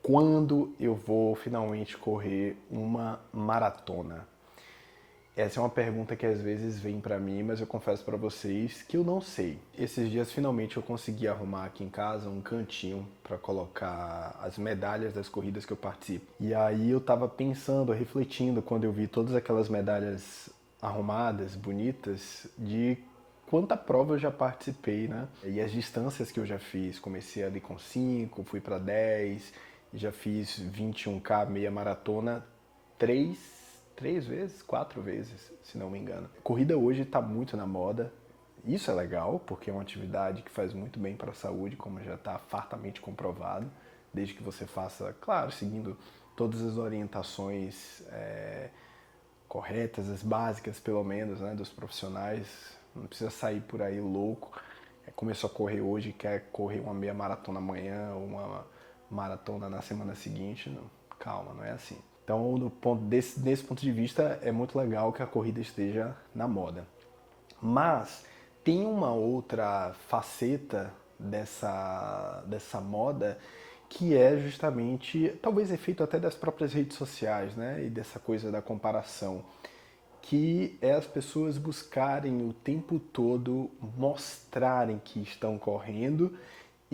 Quando eu vou finalmente correr uma maratona? Essa é uma pergunta que às vezes vem pra mim, mas eu confesso pra vocês que eu não sei. Esses dias finalmente eu consegui arrumar aqui em casa um cantinho pra colocar as medalhas das corridas que eu participo. E aí eu tava pensando, refletindo quando eu vi todas aquelas medalhas arrumadas, bonitas, de quanta prova eu já participei, né? E as distâncias que eu já fiz. Comecei ali com 5, fui pra 10, já fiz 21K meia maratona três vezes, 4 vezes, se não me engano. Corrida hoje está muito na moda. Isso é legal, porque é uma atividade que faz muito bem para a saúde, como já está fartamente comprovado, desde que você faça, claro, seguindo todas as orientações corretas, as básicas pelo menos, né, dos profissionais. Não precisa sair por aí louco. Começou a correr hoje e quer correr uma meia maratona amanhã ou uma maratona na semana seguinte. Não, calma, não é assim. Então, desse ponto de vista, é muito legal que a corrida esteja na moda. Mas tem uma outra faceta dessa moda que é justamente, talvez efeito até das próprias redes sociais, né? E dessa coisa da comparação, que é as pessoas buscarem o tempo todo mostrarem que estão correndo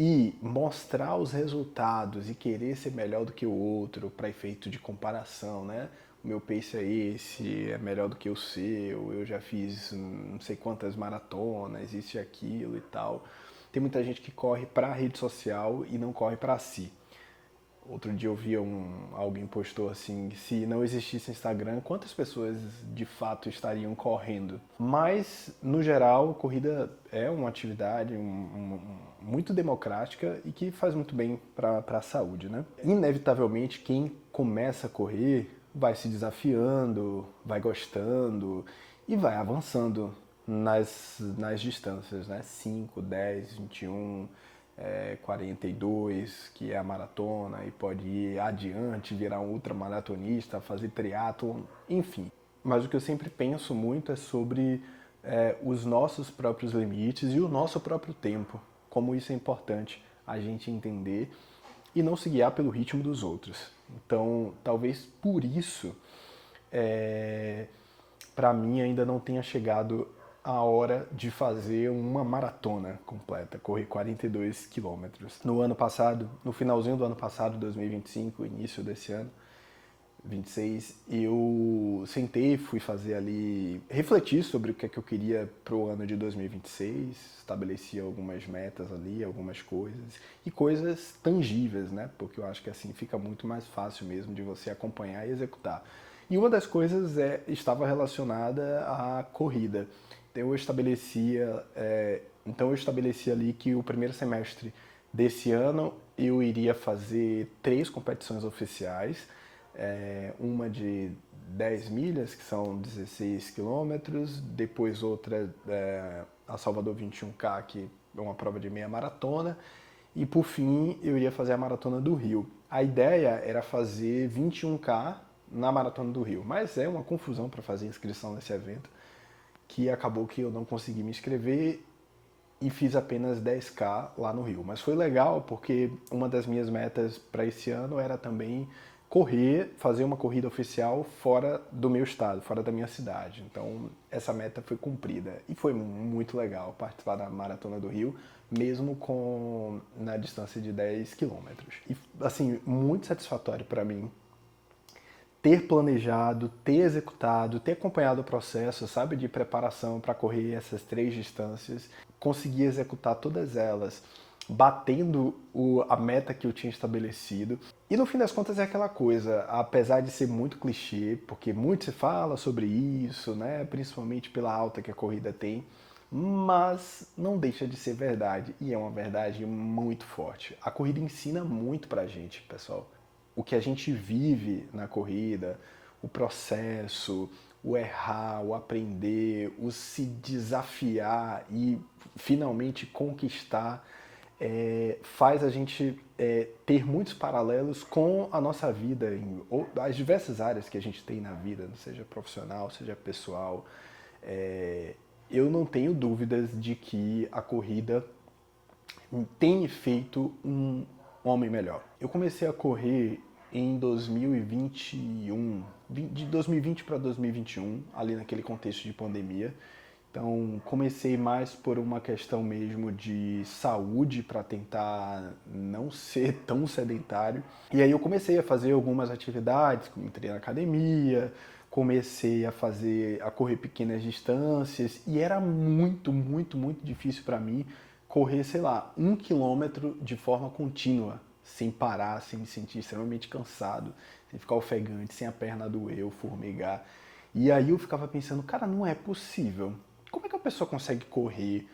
e mostrar os resultados e querer ser melhor do que o outro para efeito de comparação, né? O meu pace é esse, é melhor do que o seu, eu já fiz não sei quantas maratonas, isso e aquilo e tal. Tem muita gente que corre para a rede social e não corre para si. Outro dia eu vi alguém postou assim, se não existisse Instagram, quantas pessoas de fato estariam correndo? Mas, no geral, corrida é uma atividade muito democrática e que faz muito bem para a saúde, né? Inevitavelmente, quem começa a correr vai se desafiando, vai gostando e vai avançando nas distâncias, né? 5, 10, 21, 42, que é a maratona, e pode ir adiante, virar um ultramaratonista, fazer triatlon, enfim. Mas o que eu sempre penso muito é sobre os nossos próprios limites e o nosso próprio tempo, como isso é importante a gente entender e não se guiar pelo ritmo dos outros. Então, talvez por isso, para mim ainda não tenha chegado a hora de fazer uma maratona completa, correr 42 quilômetros. No ano passado, no finalzinho do ano passado, 2025, início desse ano, 26, eu sentei, fui fazer ali, refletir sobre o que é que eu queria para o ano de 2026, estabeleci algumas metas ali, algumas coisas, e coisas tangíveis, né? Porque eu acho que assim fica muito mais fácil mesmo de você acompanhar e executar. E uma das coisas estava relacionada à corrida. Então eu estabeleci ali que o primeiro semestre desse ano eu iria fazer 3 competições oficiais, uma de 10 milhas, que são 16 quilômetros, depois outra, a Salvador 21K, que é uma prova de meia maratona, e por fim eu iria fazer a Maratona do Rio. A ideia era fazer 21K na Maratona do Rio, mas é uma confusão para fazer inscrição nesse evento, que acabou que eu não consegui me inscrever e fiz apenas 10K lá no Rio. Mas foi legal porque uma das minhas metas para esse ano era também correr, fazer uma corrida oficial fora do meu estado, fora da minha cidade. Então essa meta foi cumprida e foi muito legal participar da Maratona do Rio, mesmo na distância de 10 quilômetros. E assim, muito satisfatório para mim ter planejado, ter executado, ter acompanhado o processo, sabe, de preparação para correr essas 3 distâncias, conseguir executar todas elas, batendo a meta que eu tinha estabelecido. E no fim das contas é aquela coisa, apesar de ser muito clichê, porque muito se fala sobre isso, né, principalmente pela alta que a corrida tem, mas não deixa de ser verdade, e é uma verdade muito forte. A corrida ensina muito pra gente, pessoal. O que a gente vive na corrida, o processo, o errar, o aprender, o se desafiar e finalmente conquistar, faz a gente ter muitos paralelos com a nossa vida, as diversas áreas que a gente tem na vida, seja profissional, seja pessoal. Eu não tenho dúvidas de que a corrida tem feito homem melhor. Eu comecei a correr em 2021, de 2020 para 2021, ali naquele contexto de pandemia. Então, comecei mais por uma questão mesmo de saúde, para tentar não ser tão sedentário. E aí eu comecei a fazer algumas atividades, entrei na academia, comecei a correr pequenas distâncias, e era muito, muito, muito difícil para mim correr, sei lá, 1 quilômetro de forma contínua, sem parar, sem me sentir extremamente cansado, sem ficar ofegante, sem a perna doer ou formigar. E aí eu ficava pensando, cara, não é possível. Como é que a pessoa consegue correr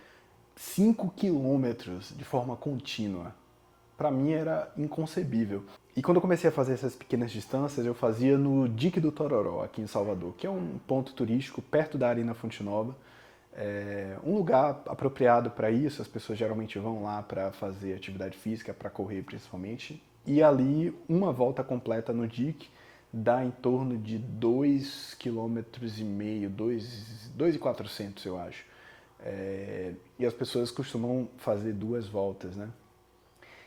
5 quilômetros de forma contínua? Para mim era inconcebível. E quando eu comecei a fazer essas pequenas distâncias, eu fazia no Dique do Tororó, aqui em Salvador, que é um ponto turístico perto da Arena Fonte Nova. É um lugar apropriado para isso, as pessoas geralmente vão lá para fazer atividade física, para correr principalmente. E ali, uma volta completa no Dique dá em torno de 2,5 km, 2,400 eu acho. E as pessoas costumam fazer 2 voltas, né?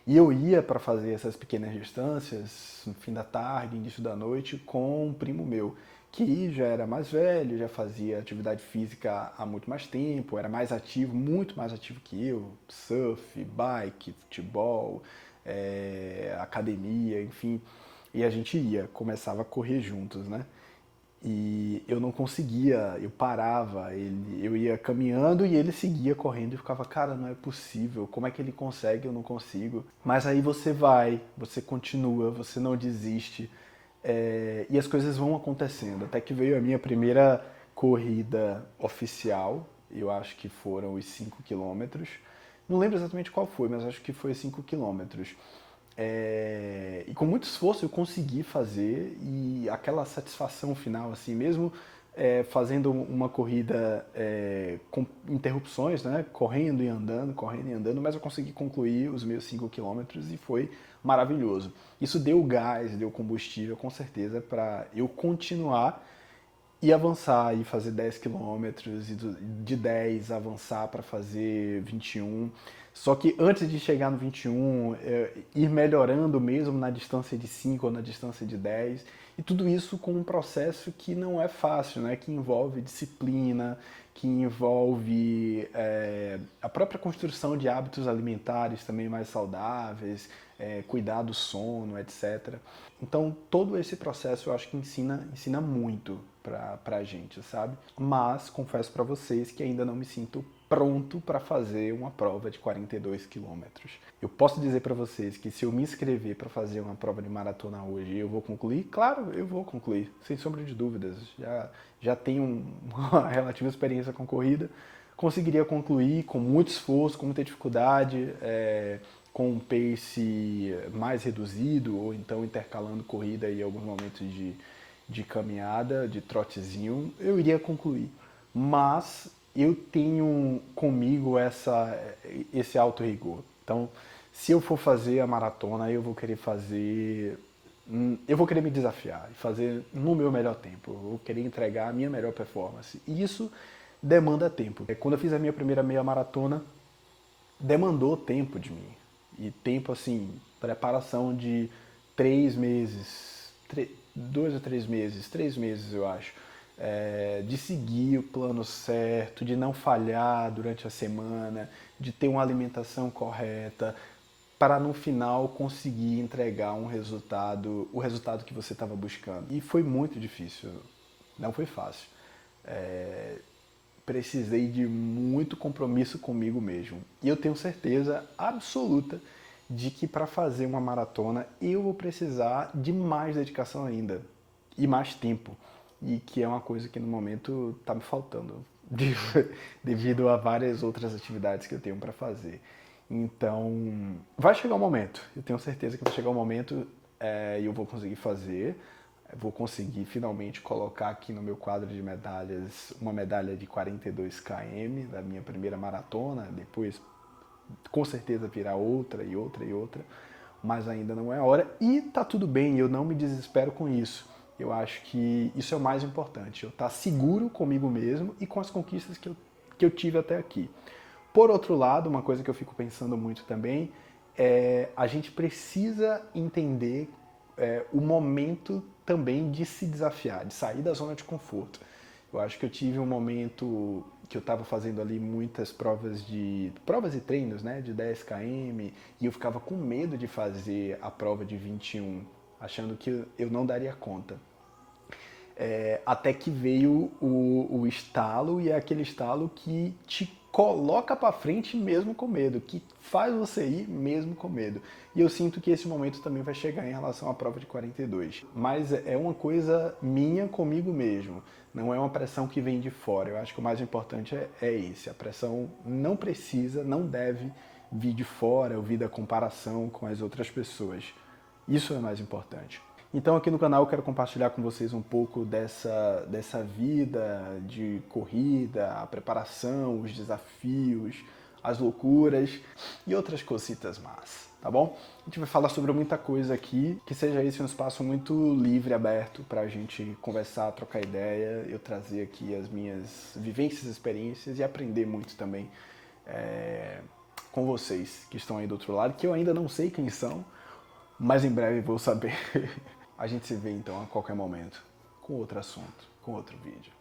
E eu ia para fazer essas pequenas distâncias no fim da tarde, início da noite, com um primo meu, que já era mais velho, já fazia atividade física há muito mais tempo, era mais ativo, muito mais ativo que eu, surf, bike, futebol, academia, enfim. E a gente começava a correr juntos, né? E eu não conseguia, eu parava, eu ia caminhando e ele seguia correndo e ficava, cara, não é possível, como é que ele consegue, eu não consigo. Mas aí você vai, você continua, você não desiste, e as coisas vão acontecendo. Até que veio a minha primeira corrida oficial, eu acho que foram os 5 quilômetros. Não lembro exatamente qual foi, mas acho que foi 5 quilômetros. E com muito esforço eu consegui fazer, e aquela satisfação final, assim, mesmo fazendo uma corrida com interrupções, né, correndo e andando, mas eu consegui concluir os meus 5 quilômetros e foi maravilhoso. Isso deu gás, deu combustível, com certeza, para eu continuar e avançar e fazer 10 quilômetros, e de 10 avançar para fazer 21. Só que antes de chegar no 21, ir melhorando mesmo na distância de 5 ou na distância de 10. E tudo isso com um processo que não é fácil, né? Que envolve disciplina, que envolve a própria construção de hábitos alimentares também mais saudáveis, cuidar do sono, etc. Então, todo esse processo eu acho que ensina muito pra gente, sabe? Mas confesso pra vocês que ainda não me sinto pronto para fazer uma prova de 42 quilômetros. Eu posso dizer para vocês que se eu me inscrever para fazer uma prova de maratona hoje, eu vou concluir? Claro, eu vou concluir, sem sombra de dúvidas. Já tenho uma relativa experiência com corrida, conseguiria concluir com muito esforço, com muita dificuldade, com um pace mais reduzido, ou então intercalando corrida e alguns momentos de caminhada, de trotezinho, eu iria concluir. Mas eu tenho comigo esse auto-rigor. Então, se eu for fazer a maratona, eu vou querer me desafiar e fazer no meu melhor tempo. Eu vou querer entregar a minha melhor performance. E isso demanda tempo. Quando eu fiz a minha primeira meia maratona, demandou tempo de mim. E tempo, assim, preparação de 3 meses, 2 a 3 meses, 3 meses eu acho, de seguir o plano certo, de não falhar durante a semana, de ter uma alimentação correta, para no final conseguir entregar o resultado que você estava buscando. E foi muito difícil, não foi fácil. Precisei de muito compromisso comigo mesmo. E eu tenho certeza absoluta de que para fazer uma maratona eu vou precisar de mais dedicação ainda e mais tempo. E que é uma coisa que no momento está me faltando devido a várias outras atividades que eu tenho para fazer. Então, vai chegar o momento. Eu tenho certeza que vai chegar o momento e eu vou conseguir fazer. Vou conseguir finalmente colocar aqui no meu quadro de medalhas uma medalha de 42 km da minha primeira maratona, depois com certeza virá outra e outra e outra, mas ainda não é a hora e tá tudo bem, eu não me desespero com isso. Eu acho que isso é o mais importante, eu estar seguro comigo mesmo e com as conquistas que eu tive até aqui. Por outro lado, uma coisa que eu fico pensando muito também a gente precisa entender o momento também de se desafiar, de sair da zona de conforto. Eu acho que eu tive um momento que eu estava fazendo ali muitas provas e treinos, né, de 10 km, e eu ficava com medo de fazer a prova de 21, achando que eu não daria conta. Até que veio o estalo, e é aquele estalo que te coloca para frente mesmo com medo, que faz você ir mesmo com medo. E eu sinto que esse momento também vai chegar em relação à prova de 42. Mas é uma coisa minha comigo mesmo, não é uma pressão que vem de fora. Eu acho que o mais importante é esse, a pressão não precisa, não deve vir de fora ou vir da comparação com as outras pessoas. Isso é mais importante. Então aqui no canal eu quero compartilhar com vocês um pouco dessa vida de corrida, a preparação, os desafios, as loucuras e outras cositas más, tá bom? A gente vai falar sobre muita coisa aqui, que seja esse um espaço muito livre, aberto, pra gente conversar, trocar ideia, eu trazer aqui as minhas vivências, experiências e aprender muito também com vocês que estão aí do outro lado, que eu ainda não sei quem são, mas em breve vou saber. A gente se vê então a qualquer momento com outro assunto, com outro vídeo.